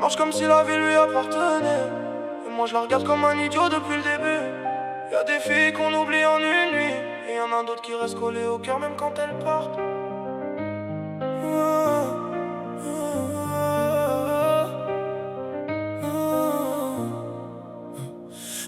marche comme si la vie lui appartenait. Et moi je la regarde comme un idiot depuis le début. Y'a des filles qu'on oublie en une nuit, et y'en a d'autres qui restent collées au cœur même quand elles partent.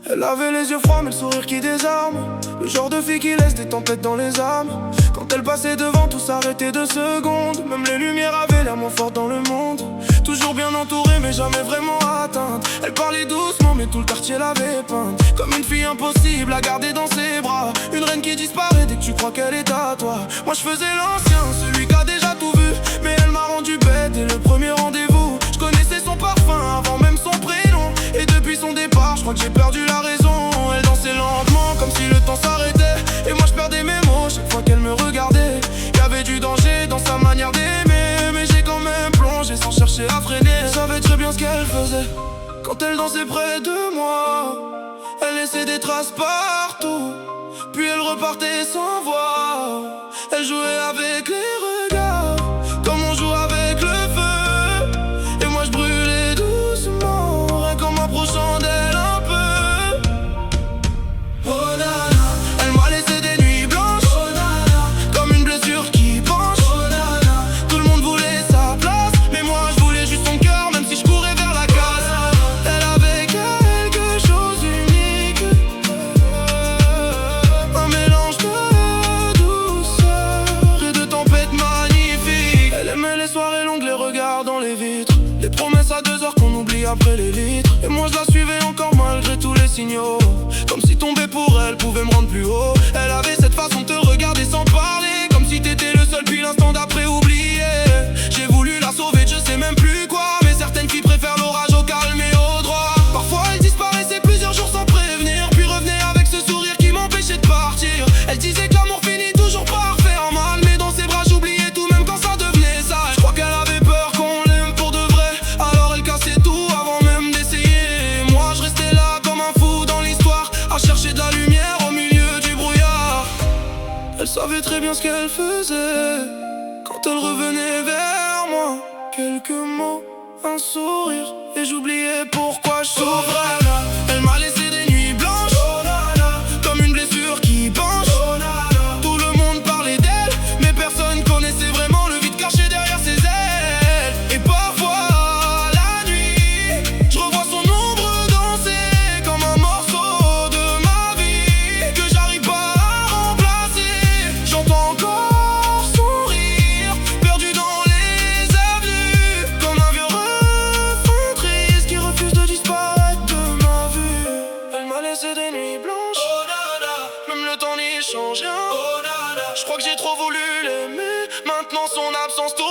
Elle avait les yeux froids mais le sourire qui désarme. Le genre de fille qui laisse des tempêtes dans les âmes. Quand elle passait devant, tout s'arrêtait 2 secondes. Même les lumières avaient l'air moins fortes dans le monde. Toujours bien entourée mais jamais vraiment atteinte. Elle parlait doucement mais tout le quartier l'avait peinte. Comme une fille impossible à garder dans ses bras. Une reine qui disparaît dès que tu crois qu'elle est à toi. Moi je faisais l'ancien, celui qui a déjà tout vu. Mais elle m'a rendu bête dès le premier rendez-vous. Je connaissais son parfum avant même son prénom. Et depuis son départ, je crois que j'ai perdu la raison. Elle dansait lentement comme si le temps s'arrêtait. Et moi je perdais mes mots chaque fois qu'elle me regardait. Y'avait du danger dans sa manière d'aimer, mais j'ai quand même plongé sans chercher à freiner. Je savais très bien ce qu'elle faisait. Quand elle dansait près de moi, elle laissait des traces partout. Puis elle repartait sans voix. Elle jouait avec les regards, comme on joue avec le feu. Et moi je brûlais doucement, rien qu'en m'approchant d'elle un peu. Oh nana, elle m'a laissé des nuits blanches. Oh nana, comme une blessure qui penche. Oh nana, tout le monde voulait sa place, mais moi je voulais juste son cœur, même si je courais vers la casse. Elle avait quelque chose d'unique, un mélange de douceur et de tempête magnifique. Elle aimait les soirées longues, les regards dans les vitres, les promesses à 2 heures qu'on oublie après les litres. Et moi je la suivais encore malgré tous les signaux, comme si tomber pour elle pouvait me rendre plus haut. Elle avait cette façon de te regarder sans parler, comme si t'étais le seul puis l'instant d'après oublié. J'ai voulu la sauver de je sais même plus quoi, mais certaines filles préfèrent l'orage au calme et au droit. Parfois elle disparaissait plusieurs jours sans prévenir, puis revenait avec ce sourire qui m'empêchait de partir. Elle disait que l'amour finit toujours par faire mal, mais dans ses bras j'oubliais tout même quand ça devenait sale. Je crois qu'elle avait peur qu'on l'aime pour de vrai, alors elle cassait tout avant même d'essayer. Moi je restais là comme un fou dans l'histoire, à chercher de la lumière au milieu du brouillard. Elle savait très bien ce qu'elle faisait quand elle revenait vers moi. Quelques mots, un sourire, et j'oubliais pourquoi je souffrais. Elle m'a laissé des nuits blanches, oh nana, comme une blessure qui penche. Oh nana, tout le monde parlait d'elle, mais personne connaissait vraiment le vide caché derrière ses ailes. Et parfois la nuit, je revois son ombre danser comme un morceau de ma vie que j'arrive pas à remplacer. J'entends encore son rire perdu dans les avenues, comme un vieux refrain triste qui refuse de disparaître de ma vue. Elle m'a laissé des nuits blanches, oh nana, même le temps n'y change rien. Oh nana, je crois que j'ai trop voulu l'aimer. Maintenant son absence tout